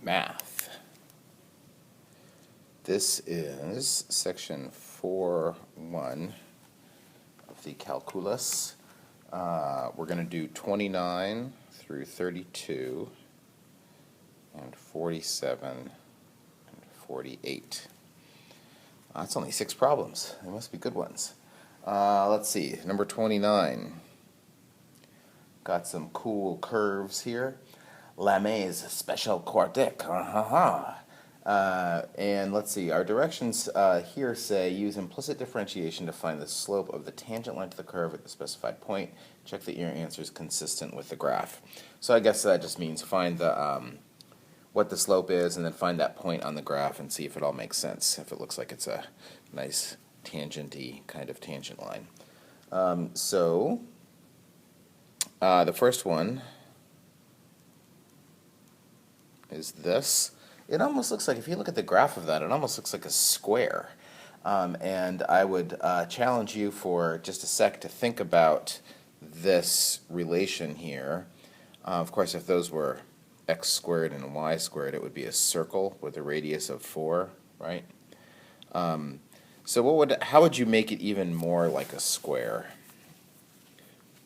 Math. This is section 4.1 of the calculus. We're going to do 29 through 32 and 47 and 48. That's only 6 problems. They must be good ones. Let's see, number 29. Got some cool curves here. Lamé's special quartic. And let's see, our directions here say use implicit differentiation to find the slope of the tangent line to the curve at the specified point. Check that your answer is consistent with the graph. So I guess that just means find the what the slope is and then find that point on the graph and see if it all makes sense, if it looks like it's a nice tangent-y kind of tangent line. The first one is this. It almost looks like, if you look at the graph of that, it almost looks like a square. And I would challenge you for just a sec to think about this relation here. Of course, if those were x squared and y squared, it would be a circle with a radius of 4, right? So how would you make it even more like a square?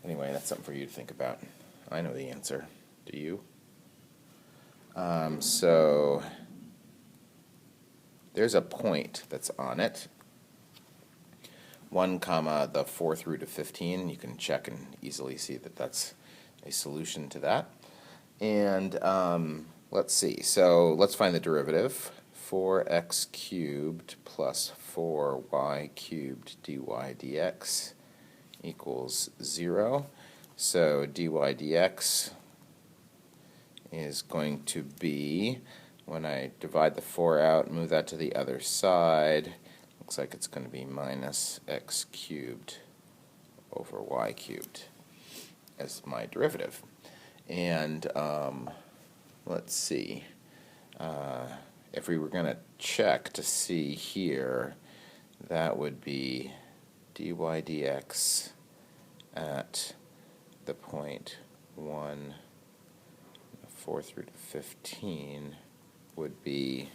Anyway, that's something for you to think about. I know the answer. Do you? So there's a point that's on it. 1 comma the 4th root of 15. You can check and easily see that that's a solution to that. And let's see. So let's find the derivative. 4x cubed plus 4y cubed dy dx equals 0. So dy dx is going to be, when I divide the 4 out and move that to the other side, looks like it's going to be minus x cubed over y cubed as my derivative. And let's see, if we were going to check to see here, that would be dy dx at the point 1 4th root of 15 would be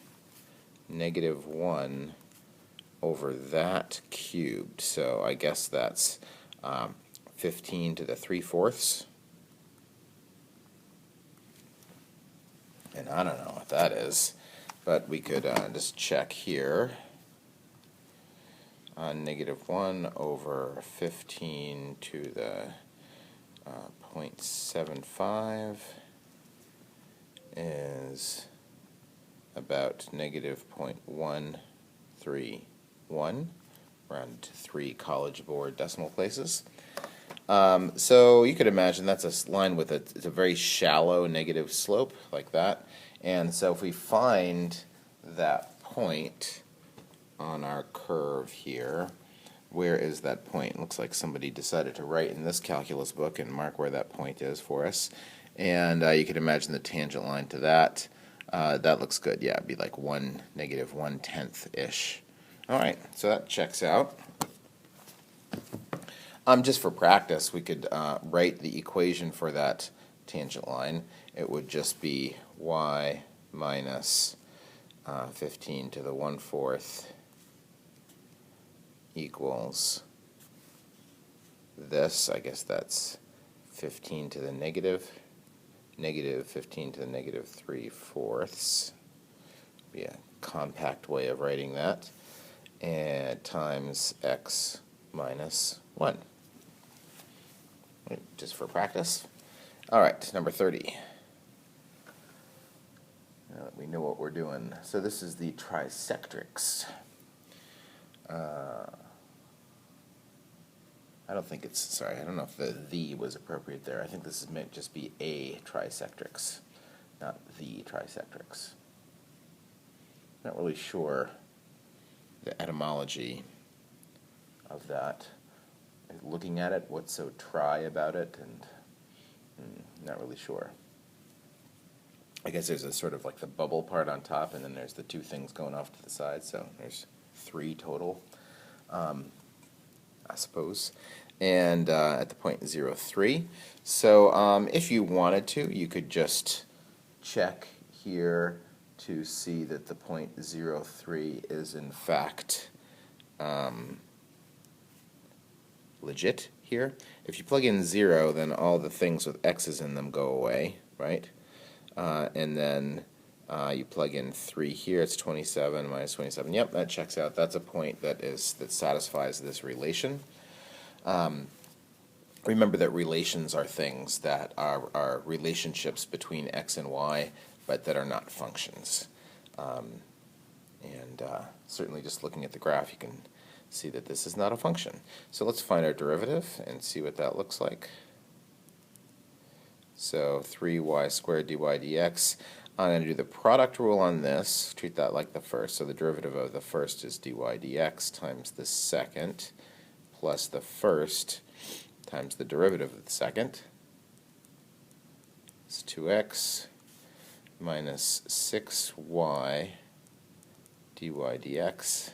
negative 1 over that cubed. So I guess that's 15 to the 3/4. And I don't know what that is, but we could just check here. Negative 1 over 15 to the 0.75 is about negative 0.131, around 3 College Board decimal places. So you could imagine that's a line with it's a very shallow negative slope like that. And so if we find that point on our curve here, where is that point? It looks like somebody decided to write in this calculus book and mark where that point is for us. And you could imagine the tangent line to that. That looks good. Yeah, it'd be like negative 1/10-ish. All right, so that checks out. Just for practice, we could write the equation for that tangent line. It would just be y minus 15 to the 1/4 equals this. I guess that's 15 to the negative 15 to the negative 3/4. Be a compact way of writing that. And times x minus 1. Just for practice. All right, number 30. Now that we know what we're doing. So this is the trisectrix. I don't think it's, sorry, I don't know if the was appropriate there. I think this is meant to just be a trisectrix, not the trisectrix. Not really sure the etymology of that. Looking at it, what's so tri about it, and not really sure. I guess there's a sort of like the bubble part on top, and then there's the 2 things going off to the side, so there's 3 total, I suppose. And at the point 0.03. So if you wanted to, you could just check here to see that the point 0, 3 is in fact legit here. If you plug in 0, then all the things with x's in them go away, right? And then you plug in 3 here, it's 27 minus 27. Yep, that checks out. That's a point that satisfies this relation. Remember that relations are things that are relationships between x and y, but that are not functions. Certainly just looking at the graph, you can see that this is not a function. So let's find our derivative and see what that looks like. So 3y squared dy dx. I'm going to do the product rule on this, treat that like the first. So the derivative of the first is dy dx times the second plus the first times the derivative of the second. It's 2x minus 6y dy dx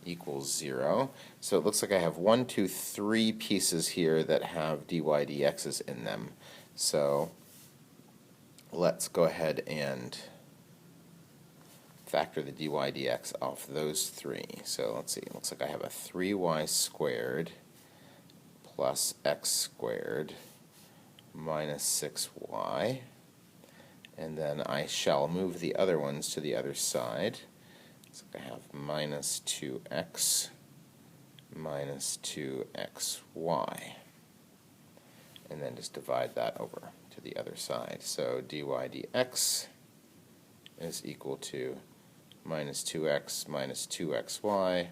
equals 0. So it looks like I have 1, 2, 3 pieces here that have dy dx's in them. So let's go ahead and factor the dy dx off those 3. So let's see, it looks like I have a 3y squared plus x squared minus 6y. And then I shall move the other ones to the other side. So I have minus 2x minus 2xy. And then just divide that over to the other side. So dy dx is equal to minus 2x minus 2xy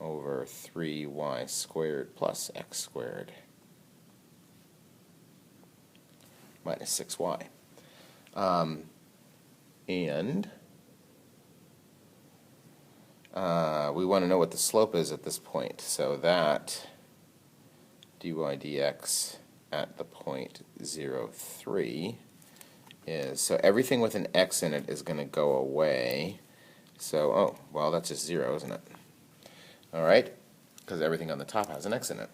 over 3y squared plus x squared minus 6y. We want to know what the slope is at this point. So that dy dx at the point 0, 3 is, so everything with an x in it is going to go away. So, oh, well, that's just 0, isn't it? All right, because everything on the top has an x in it.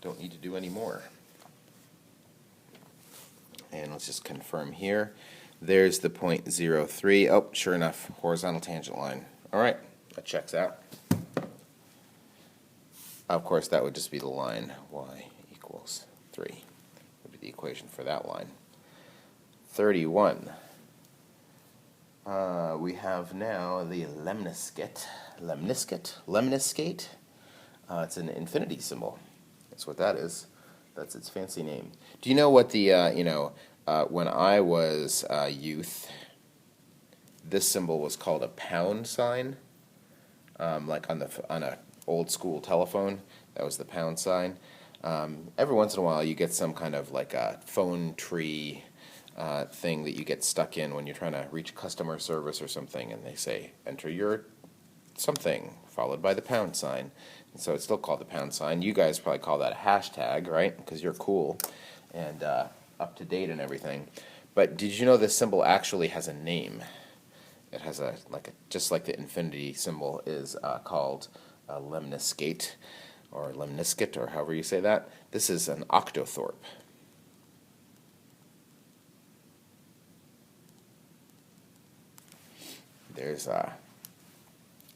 Don't need to do any more. And let's just confirm here. There's the point 0, 3. Oh, sure enough, horizontal tangent line. All right, that checks out. Of course, that would just be the line y equals 3. Would be the equation for that line. 31. We have now the lemniscate. It's an infinity symbol. That's what that is. That's its fancy name. Do you know what the when I was youth, this symbol was called a pound sign. Like on a old school telephone, that was the pound sign. Every once in a while, you get some kind of like a phone tree thing that you get stuck in when you're trying to reach customer service or something, and they say, enter your something, followed by the pound sign. And so it's still called the pound sign. You guys probably call that a hashtag, right? Because you're cool and up to date and everything. But did you know this symbol actually has a name? It has just like the infinity symbol is called lemniscate, or lemniscate, or however you say that. This is an octothorpe. There's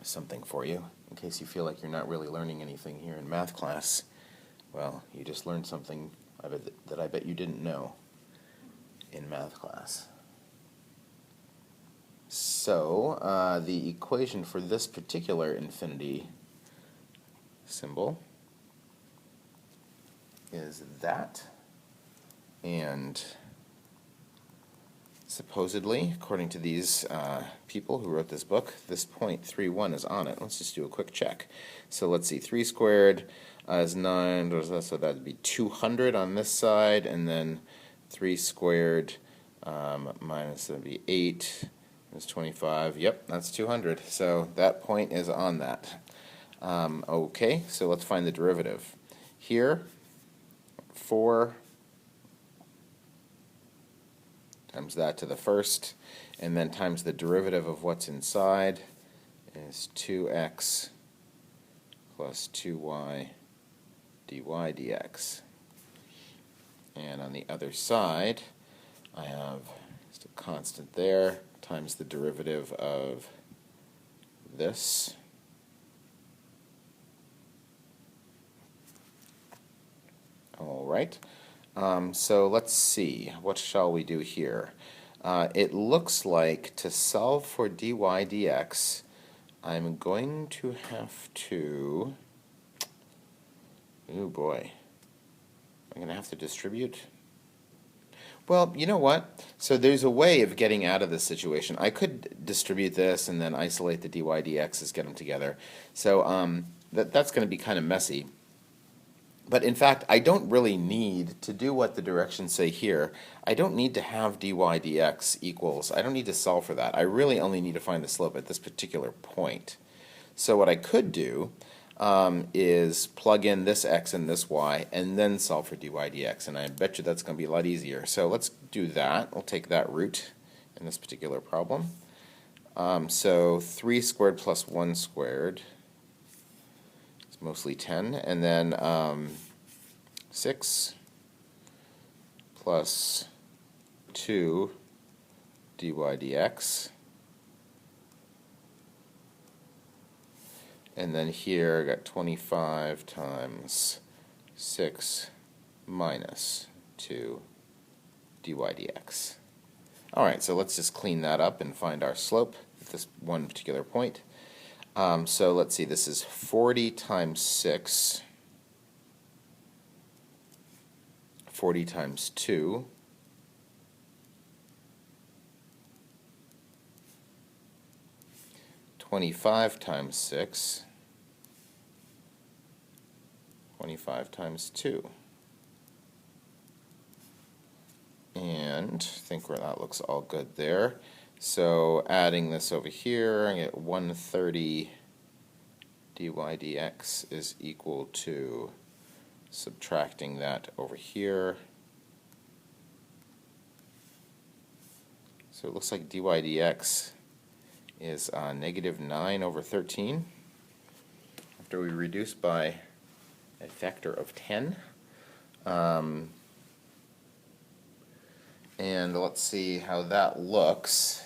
something for you, in case you feel like you're not really learning anything here in math class. Well, you just learned something that I bet you didn't know in math class. So, the equation for this particular infinity symbol is that, and supposedly, according to these people who wrote this book, this point 3,1 is on it. Let's just do a quick check. So let's see, 3 squared is 9, so that would be 200 on this side, and then 3 squared minus, that would be 8, is 25. Yep, that's 200. So that point is on that. Okay, so let's find the derivative. Here, 4 times that to the first, and then times the derivative of what's inside is 2x plus 2y dy dx. And on the other side, I have Just a constant there, times the derivative of this. All right. So let's see. What shall we do here? It looks like to solve for dy dx, I'm going to have to... Oh boy. I'm going to have to distribute. Well, you know what? So there's a way of getting out of this situation. I could distribute this and then isolate the dy dx's, get them together. So that's going to be kind of messy. But in fact, I don't really need to do what the directions say here. I don't need to have dy dx equals. I don't need to solve for that. I really only need to find the slope at this particular point. So what I could do is plug in this x and this y and then solve for dy dx. And I bet you that's going to be a lot easier. So let's do that. We'll take that route in this particular problem. So 3 squared plus 1 squared. Mostly 10, and then 6 plus 2 dy dx, and then here I got 25 times 6 minus 2 dy dx. Alright, so let's just clean that up and find our slope at this one particular point. So let's see, this is 40 times 6, 40 times 2, (25 times 6, 25 times 2. And I think that looks all good there. So adding this over here, I get 130 dy dx is equal to subtracting that over here. So it looks like dy dx is negative 9 over 13 after we reduce by a factor of 10. And let's see how that looks.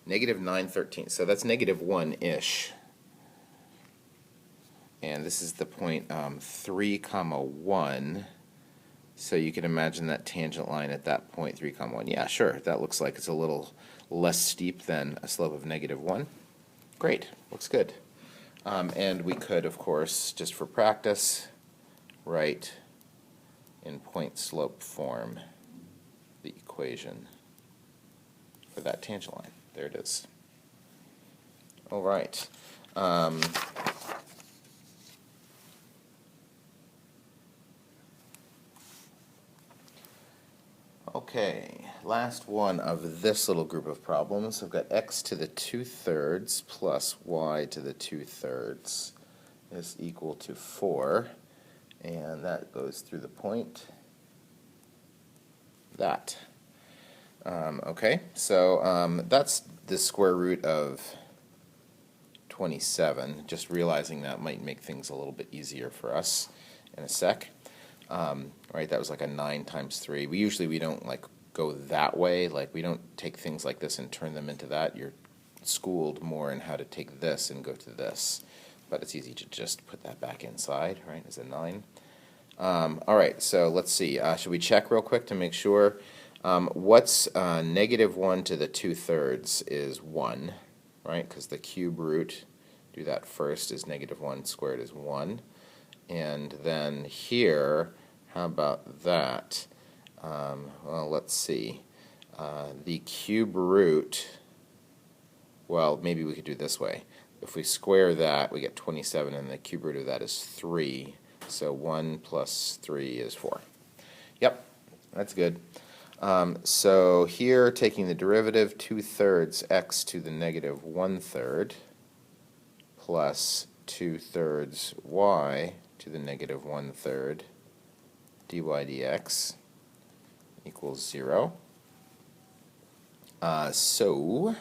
Negative 9/13, so that's negative 1-ish. And this is the point 3, 1. So you can imagine that tangent line at that point, 3, 1. Yeah, sure, that looks like it's a little less steep than a slope of negative 1. Great, looks good. And we could, of course, just for practice, write in point slope form the equation for that tangent line. There it is. All right. Okay, last one of this little group of problems. I've got x to the 2/3 plus y to the 2/3 is equal to 4, and that goes through the point that. Okay, so that's the square root of 27. Just realizing that might make things a little bit easier for us in a sec. Right, that was like a 9 times 3. We don't like go that way. Like we don't take things like this and turn them into that. You're schooled more in how to take this and go to this. But it's easy to just put that back inside, right, as a 9. All right, so let's see. Should we check real quick to make sure? What's negative 1 to the 2/3 is 1, right? Because the cube root, do that first, is negative 1 squared is 1. And then here, how about that? Well, let's see. The cube root, well, maybe we could do it this way. If we square that, we get 27, and the cube root of that is 3. So 1 plus 3 is 4. Yep, that's good. So here, taking the derivative, 2/3 x to the negative 1/3 plus 2/3 y to the negative 1/3 dy dx equals 0. So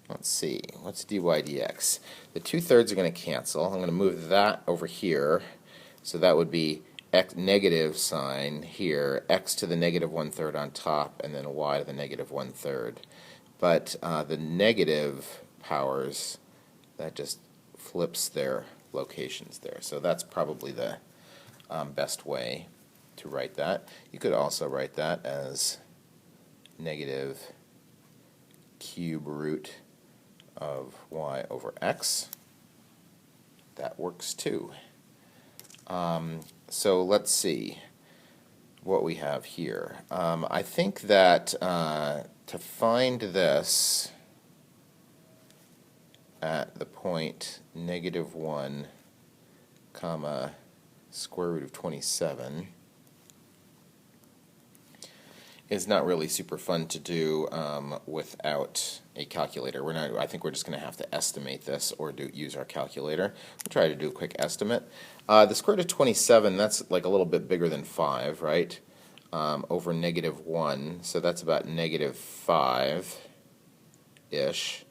let's see, what's dy dx? The 2/3 are going to cancel. I'm going to move that over here, so that would be x negative sign here, x to the negative 1/3 on top, and then a y to the negative 1/3. But the negative powers, that just flips their locations there. So that's probably the best way to write that. You could also write that as negative cube root of y over x. That works too. So let's see what we have here. I think that to find this at the point -1 comma square root of 27 is not really super fun to do without a calculator. I think we're just going to have to estimate this or use our calculator. We'll try to do a quick estimate. The square root of 27, that's like a little bit bigger than 5, right? Over -1, so that's about -5-ish.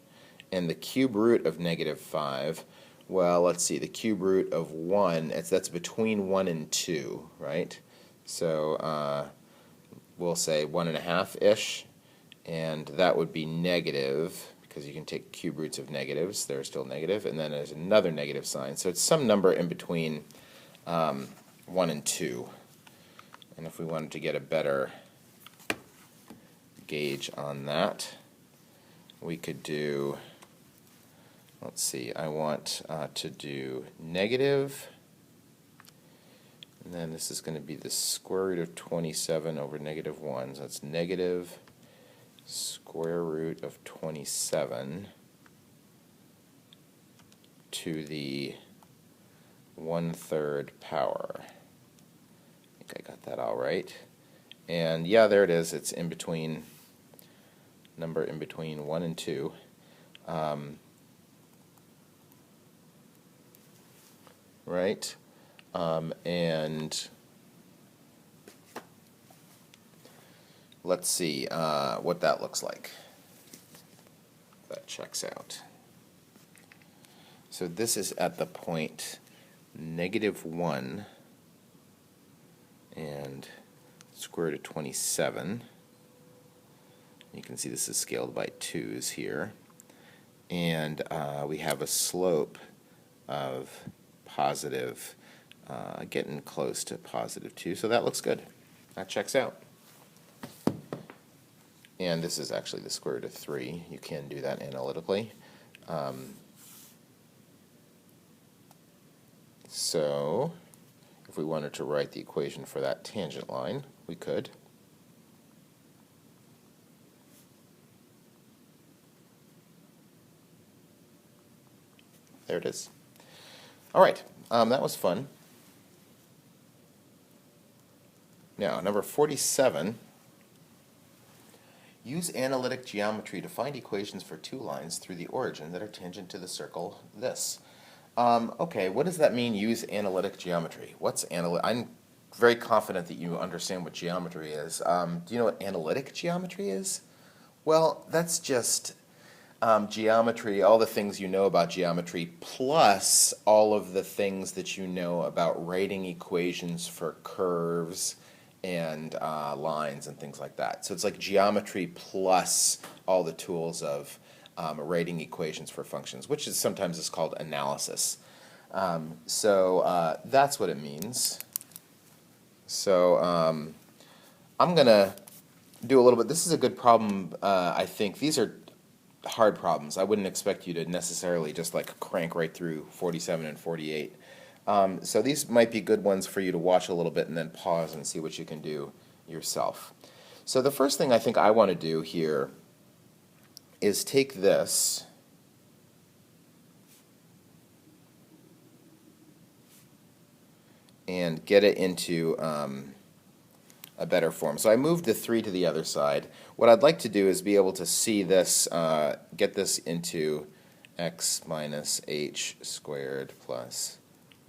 And the cube root of -5, well, let's see, the cube root of 1, that's between 1 and 2, right? So we'll say 1.5-ish, and that would be negative, because you can take cube roots of negatives, they're still negative, and then there's another negative sign. So it's some number in between 1 and 2. And if we wanted to get a better gauge on that, we could do, let's see, I want to do negative, and then this is going to be the square root of 27 over -1, so that's negative square root of 27 to the 1/3 power. I think I got that all right. And yeah, there it is. It's in between, number in between 1 and 2. Right? And let's see what that looks like. That checks out. So this is at the point -1 and square root of 27. You can see this is scaled by 2's here. And we have a slope of positive, getting close to +2, so that looks good. That checks out. And this is actually the square root of 3. You can do that analytically. So if we wanted to write the equation for that tangent line, we could. There it is. All right, that was fun. Now, number 47. Use analytic geometry to find equations for two lines through the origin that are tangent to the circle this. Okay, what does that mean, use analytic geometry? What's analytic? I'm very confident that you understand what geometry is. Do you know what analytic geometry is? Well, that's just geometry, all the things you know about geometry, plus all of the things that you know about writing equations for curves and lines and things like that. So it's like geometry plus all the tools of writing equations for functions, which is sometimes is called analysis. So that's what it means. So I'm going to do a little bit. This is a good problem, I think. These are hard problems. I wouldn't expect you to necessarily just like crank right through 47 and 48. So these might be good ones for you to watch a little bit and then pause and see what you can do yourself. So the first thing I think I want to do here is take this and get it into a better form. So I moved the 3 to the other side. What I'd like to do is be able to see this, get this into x minus h squared plus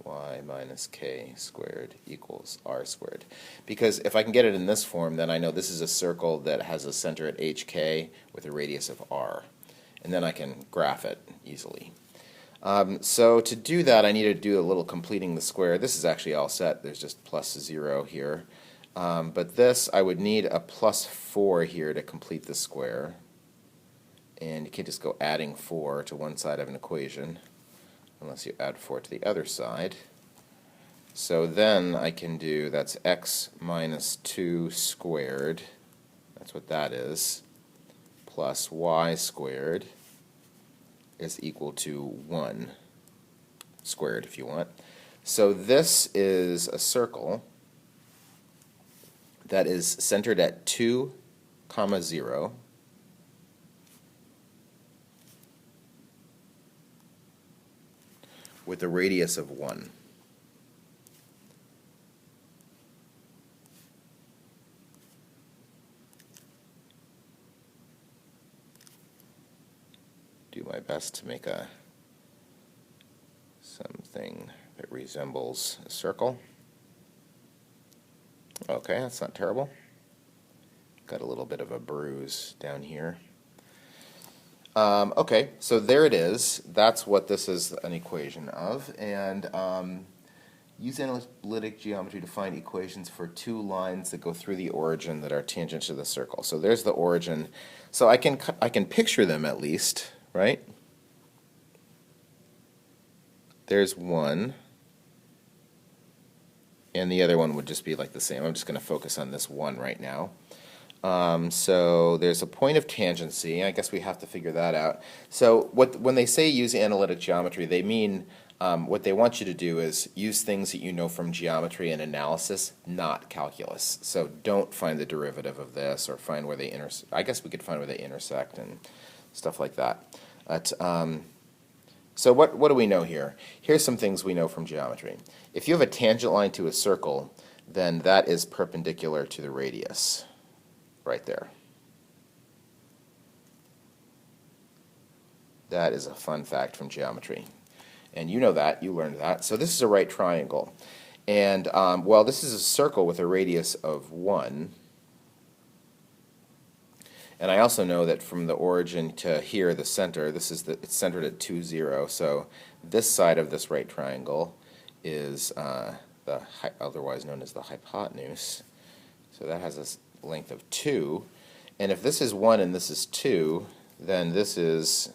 y minus k squared equals r squared. Because if I can get it in this form, then I know this is a circle that has a center at hk with a radius of r. And then I can graph it easily. So to do that, I need to do a little completing the square. This is actually all set. There's just plus 0 here. But this, I would need a plus 4 here to complete the square. And you can't just go adding 4 to one side of an equation unless you add 4 to the other side. So then I can do, that's x minus 2 squared, that's what that is, plus y squared is equal to 1 squared if you want. So this is a circle that is centered at 2, 0, with a radius of 1. Do my best to make something that resembles a circle. Okay, that's not terrible. Got a little bit of a bruise down here. Okay, so there it is. That's what this is an equation of. And use analytic geometry to find equations for two lines that go through the origin that are tangent to the circle. So there's the origin. So I can picture them at least, right? There's one. And the other one would just be like the same. I'm just going to focus on this one right now. So there's a point of tangency. I guess we have to figure that out. So when they say use analytic geometry, they mean what they want you to do is use things that you know from geometry and analysis, not calculus. So don't find the derivative of this or find where they intersect. I guess we could find where they intersect and stuff like that. But, so what do we know here? Here's some things we know from geometry. If you have a tangent line to a circle, then that is perpendicular to the radius, right there. That is a fun fact from geometry. And you know that, you learned that. So this is a right triangle. And, well, this is a circle with a radius of 1. And I also know that from the origin to here, the center, it's centered at 2, 0. So this side of this right triangle is otherwise known as the hypotenuse. So that has a length of 2. And if this is 1 and this is 2, then this is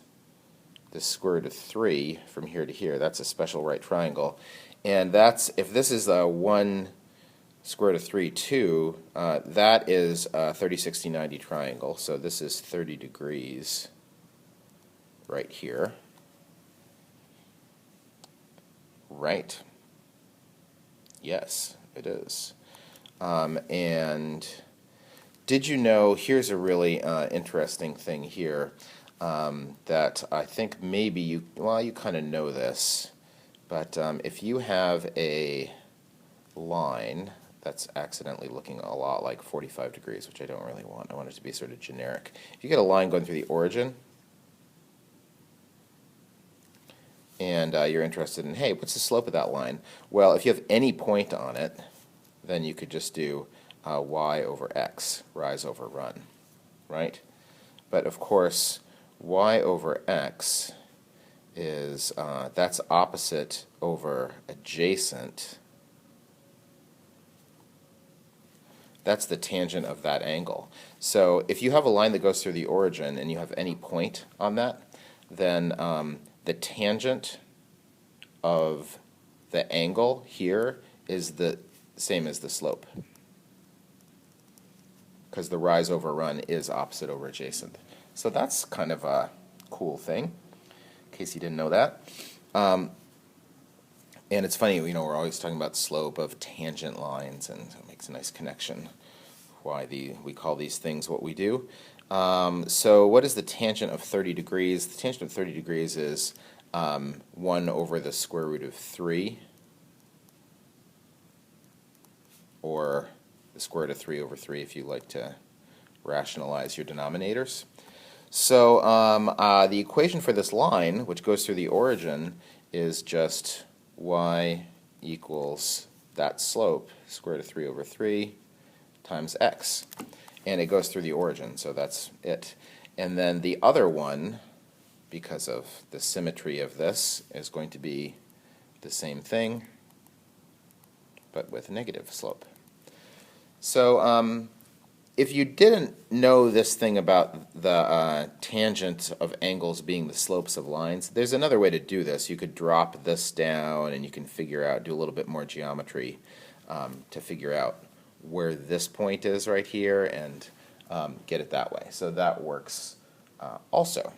the square root of 3 from here to here. That's a special right triangle. And that's, if this is a 1 square root of 3, 2, that is a 30, 60, 90 triangle. So this is 30 degrees right here. Right? Yes, it is. And did you know, here's a really interesting thing here that I think maybe you kind of know this, but if you have a line that's accidentally looking a lot like 45 degrees, which I don't really want. I want it to be sort of generic. If you get a line going through the origin, and you're interested in, hey, what's the slope of that line? Well, if you have any point on it, then you could just do y over x, rise over run, right? But of course, y over x is, that's opposite over adjacent. That's the tangent of that angle. So if you have a line that goes through the origin and you have any point on that, then the tangent of the angle here is the same as the slope, because the rise over run is opposite over adjacent. So that's kind of a cool thing, in case you didn't know that. And it's funny, you know, we're always talking about slope of tangent lines, and it makes a nice connection why we call these things what we do. So what is the tangent of 30 degrees? The tangent of 30 degrees is 1 over the square root of 3, or the square root of 3 over 3 if you like to rationalize your denominators. So the equation for this line, which goes through the origin, is just y equals that slope, square root of 3 over 3, times x. And it goes through the origin, so that's it. And then the other one because of the symmetry of this, is going to be the same thing, but with a negative slope. So if you didn't know this thing about the tangent of angles being the slopes of lines, there's another way to do this. You could drop this down and you can figure out, do a little bit more geometry to figure out where this point is right here and get it that way. So that works also.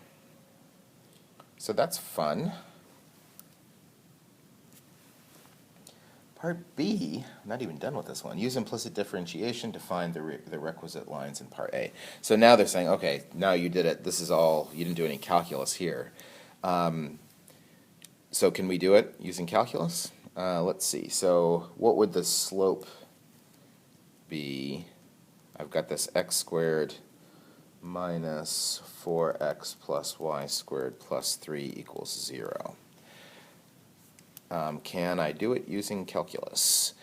So that's fun. Part B, I'm not even done with this one. Use implicit differentiation to find the requisite lines in Part A. So now they're saying, okay, now you did it. This is all, you didn't do any calculus here. So can we do it using calculus? Let's see. So what would the slope be? I've got this x squared minus 4x plus y squared plus 3 equals 0. Can I do it using calculus?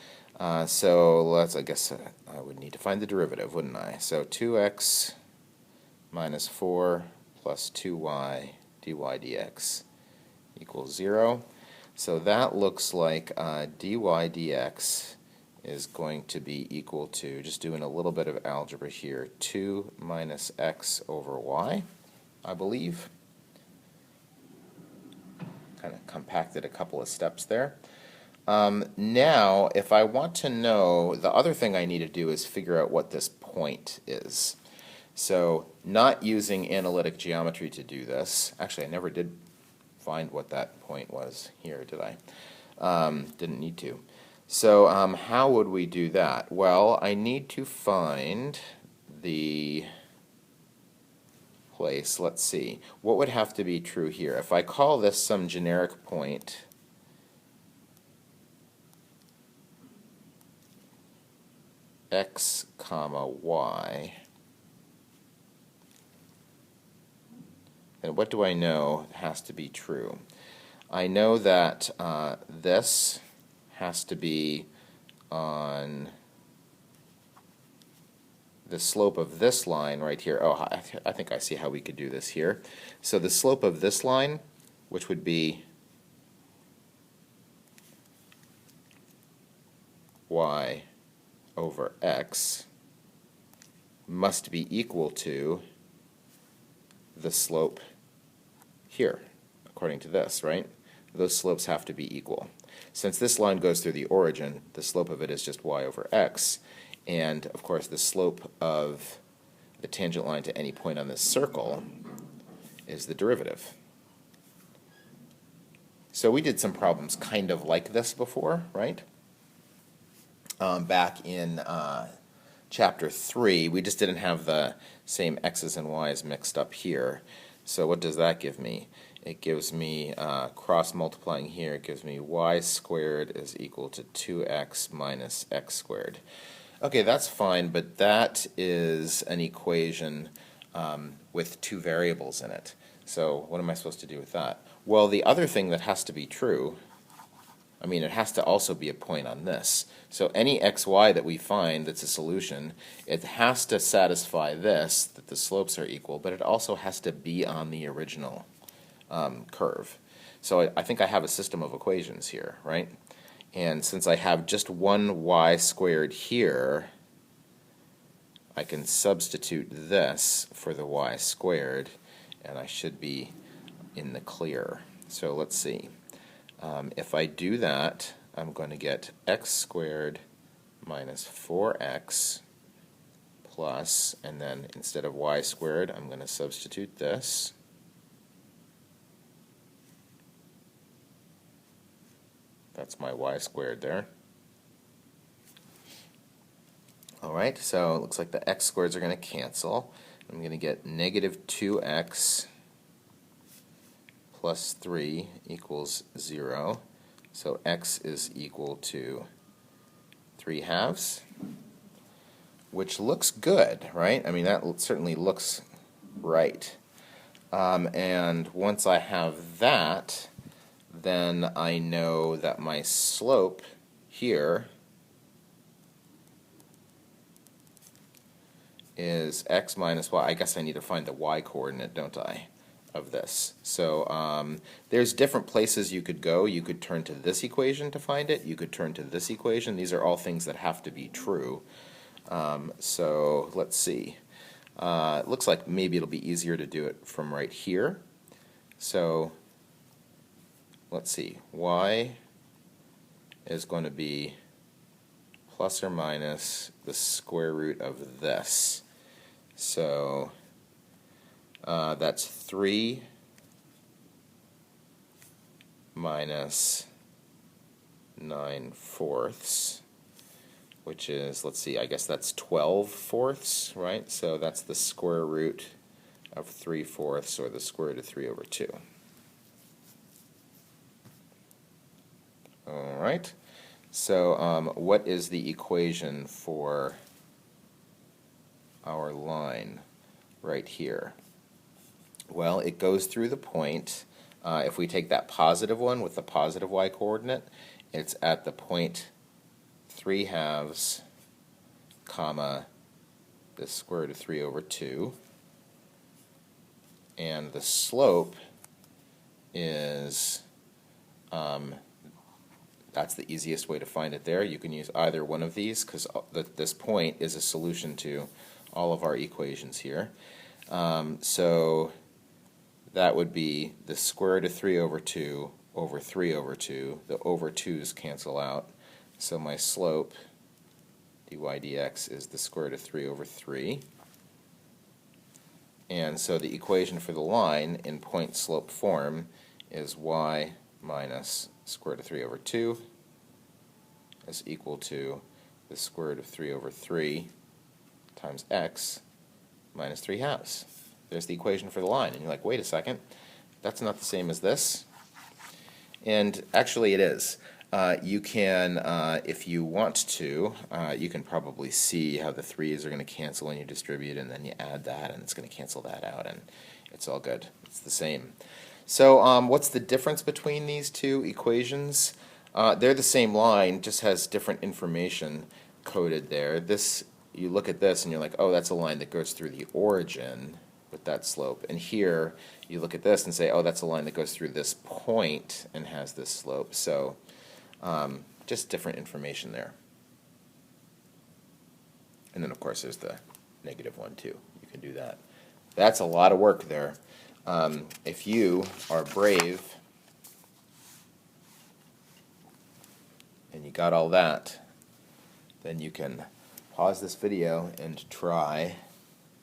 So I guess I would need to find the derivative, wouldn't I? So 2x minus 4 plus 2y dy dx equals 0. So that looks like dy dx is going to be equal to, just doing a little bit of algebra here, 2 minus x over y, I believe. Kind of compacted a couple of steps there. Now, if I want to know, the other thing I need to do is figure out what this point is. So, not using analytic geometry to do this. Actually, I never did find what that point was here, did I? Didn't need to. So, how would we do that? Well, I need to find the place. Let's see. What would have to be true here? If I call this some generic point, x comma y, then what do I know has to be true? I know that this has to be on the slope of this line right here. Oh, I think I see how we could do this here. So the slope of this line, which would be y over x, must be equal to the slope here, according to this, right? Those slopes have to be equal. Since this line goes through the origin, the slope of it is just y over x. And, of course, the slope of the tangent line to any point on this circle is the derivative. So we did some problems kind of like this before, right? Back in Chapter 3, we just didn't have the same x's and y's mixed up here. So what does that give me? It gives me, cross-multiplying here, it gives me y squared is equal to 2x minus x squared. Okay, that's fine, but that is an equation with two variables in it. So what am I supposed to do with that? Well, the other thing that has to be true, I mean, it has to also be a point on this. So any xy that we find that's a solution, it has to satisfy this, that the slopes are equal, but it also has to be on the original curve. So I think I have a system of equations here, right? And since I have just one y squared here, I can substitute this for the y squared, and I should be in the clear. So let's see. If I do that, I'm going to get x squared minus 4x plus, and then instead of y squared, I'm going to substitute this. That's my y squared there. Alright, so it looks like the x squareds are going to cancel. I'm going to get negative 2x plus 3 equals 0. So x is equal to 3/2, which looks good, right? I mean, that certainly looks right. And once I have that, then I know that my slope here is x minus y. I guess I need to find the y coordinate, don't I? of this. So there's different places you could go. You could turn to this equation to find it. You could turn to this equation. These are all things that have to be true. So let's see. It looks like maybe it'll be easier to do it from right here. So let's see. Y is going to be plus or minus the square root of this. So that's 3 minus 9/4, which is, let's see, I guess that's 12/4, right? So that's the square root of 3/4, or the square root of 3/2. All right. So what is the equation for our line right here? Well, it goes through the point. If we take that positive one with the positive y coordinate, it's at the point 3/2, comma, the square root of 3/2, and the slope is, that's the easiest way to find it there. You can use either one of these because this point is a solution to all of our equations here. So that would be the square root of 3/2 over 3/2. The over 2's cancel out. So my slope, dy dx, is the square root of 3/3. And so the equation for the line in point slope form is y minus square root of 3/2 is equal to the square root of 3/3 times x minus 3/2. There's the equation for the line. And you're like, wait a second, that's not the same as this. And actually it is. You can, if you want to, you can probably see how the 3's are going to cancel when you distribute, and then you add that, and it's going to cancel that out, and it's all good. It's the same. So what's the difference between these two equations? They're the same line, just has different information coded there. This, you look at this and you're like, oh, that's a line that goes through the origin with that slope. And here, you look at this and say, oh, that's a line that goes through this point and has this slope. So just different information there. And then, of course, there's the negative one, too. You can do that. That's a lot of work there. If you are brave and you got all that, then you can pause this video and try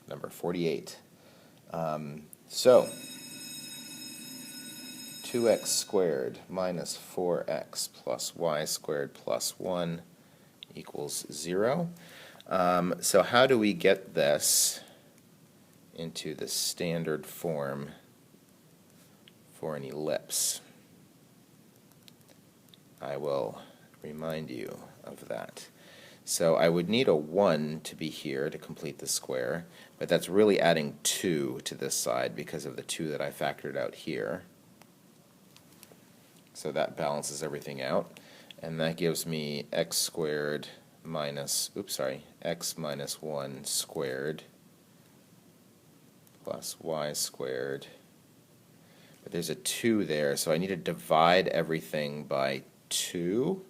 number 48. So 2x squared minus 4x plus y squared plus 1 equals 0. So how do we get this into the standard form for an ellipse? I will remind you of that. So I would need a 1 to be here to complete the square, but that's really adding 2 to this side because of the 2 that I factored out here. So that balances everything out, and that gives me x squared minus, x minus 1 squared plus y squared. But there's a 2 there, so I need to divide everything by 2.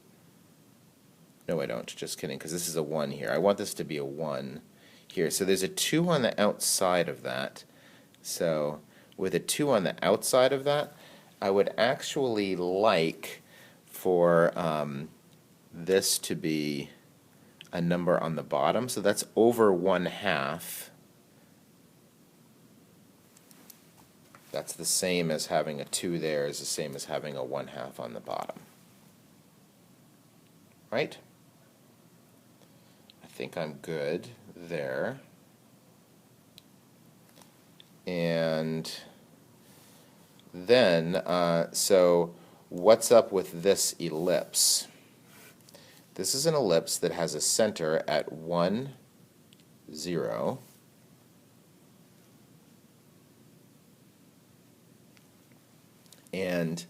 No, I don't. Just kidding, because this is a 1 here. I want this to be a 1 here. So there's a 2 on the outside of that. So with a 2 on the outside of that, I would actually like for this to be a number on the bottom. So that's over 1/2. That's the same as having a 2 there, is the same as having a 1/2 on the bottom. Right? I think I'm good there. And then, so what's up with this ellipse? This is an ellipse that has a center at 1, 0. And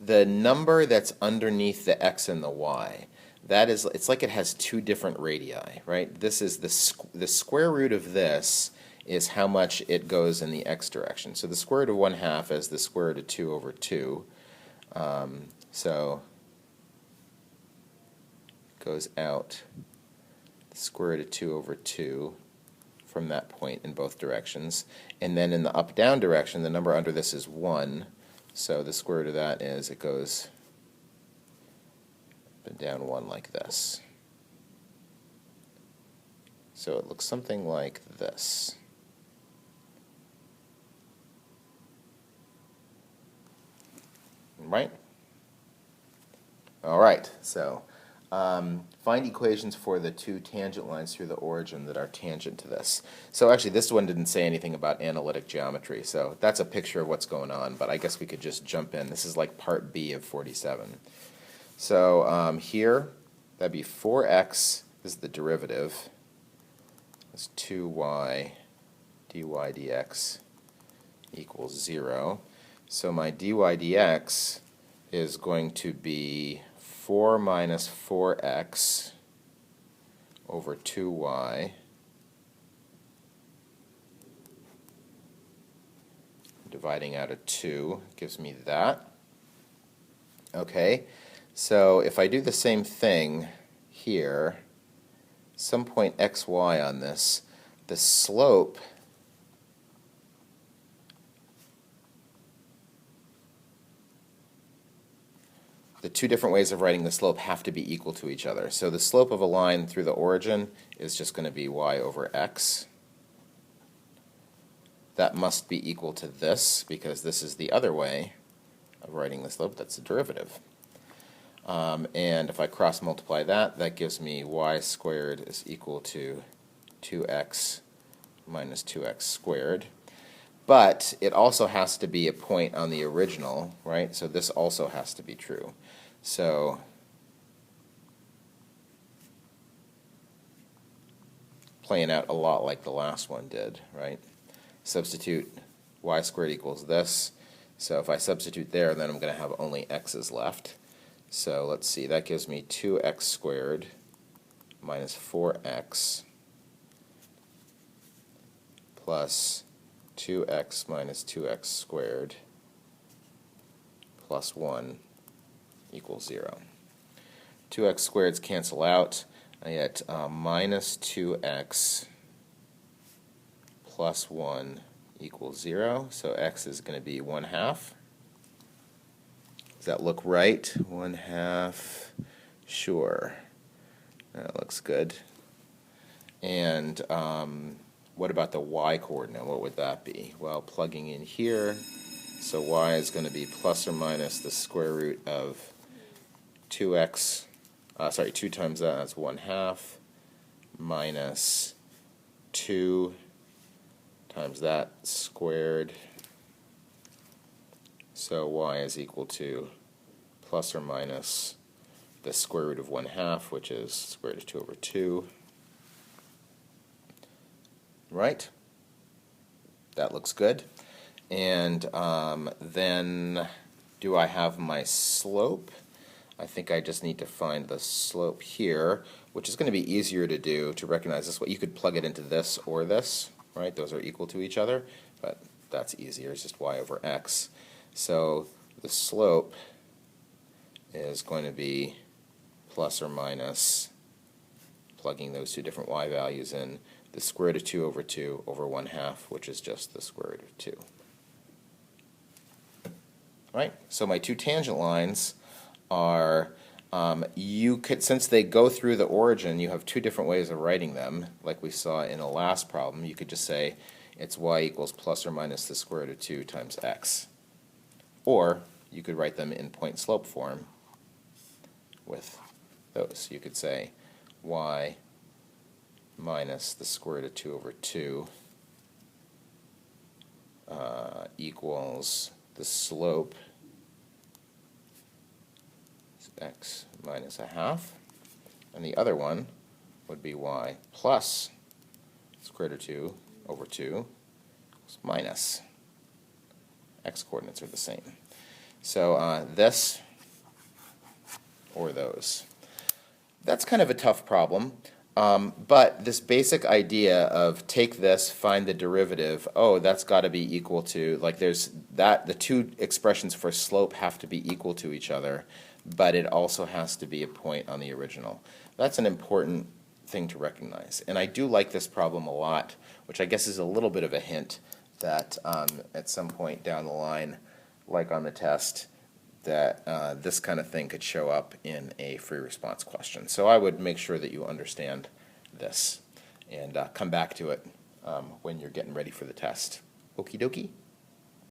the number that's underneath the x and the y, that is, it's like it has 2 different radii, right? This is the square root of this is how much it goes in the x direction. So the square root of 1/2 is the square root of 2 over 2. So it goes out the square root of 2 over 2 from that point in both directions. And then in the up-down direction, the number under this is 1. So the square root of that is, it goes up and down 1 like this. So it looks something like this. Right? All right, so find equations for the two tangent lines through the origin that are tangent to this. So actually this one didn't say anything about analytic geometry, so that's a picture of what's going on, but I guess we could just jump in. This is like part B of 47. So here, that'd be 4x, this is the derivative, that's 2y dy dx equals 0. So my dy dx is going to be 4 minus 4x over 2y dividing out of 2 gives me that. Okay, so if I do the same thing here, some point xy on this, the slope the two different ways of writing the slope have to be equal to each other. So the slope of a line through the origin is just going to be y over x. That must be equal to this, because this is the other way of writing the slope. That's the derivative. And if I cross multiply that, that gives me y squared is equal to 2x minus 2x squared. But it also has to be a point on the original, right? So this also has to be true. So playing out a lot like the last one did, right? Substitute y squared equals this. So if I substitute there, then I'm going to have only x's left. So let's see, that gives me 2x squared minus 4x plus 2x minus 2x squared plus 1 equals 0. 2x squareds cancel out. I get minus 2x plus 1 equals 0. So x is going to be 1/2. Does that look right? 1/2. Sure. That looks good. And what about the y coordinate? What would that be? Well, plugging in here, so y is going to be plus or minus the square root of 2x, 2 times that, that's 1/2, minus 2 times that squared. So y is equal to plus or minus the square root of 1/2, which is square root of 2 over 2. Right? That looks good. And then do I have my slope? I think I just need to find the slope here, which is going to be easier to do, to recognize this way. You could plug it into this or this, right? Those are equal to each other, but that's easier. It's just y over x. So the slope is going to be plus or minus, plugging those two different y values in, the square root of 2 over 2 over 1/2, which is just the square root of 2. Right? So my two tangent lines are, you could, since they go through the origin, you have two different ways of writing them. Like we saw in the last problem, you could just say it's y equals plus or minus the square root of 2 times x. Or you could write them in point slope form with those. You could say y minus the square root of 2 over 2 equals the slope is x minus 1/2, and the other one would be y plus square root of 2 over 2 minus x coordinates are the same. So this or those. That's kind of a tough problem. But this basic idea of take this, find the derivative, oh, that's got to be equal to, like there's that, the two expressions for slope have to be equal to each other, but it also has to be a point on the original. That's an important thing to recognize. And I do like this problem a lot, which I guess is a little bit of a hint that at some point down the line, like on the test, that this kind of thing could show up in a free response question. So I would make sure that you understand this and come back to it when you're getting ready for the test. Okie dokie.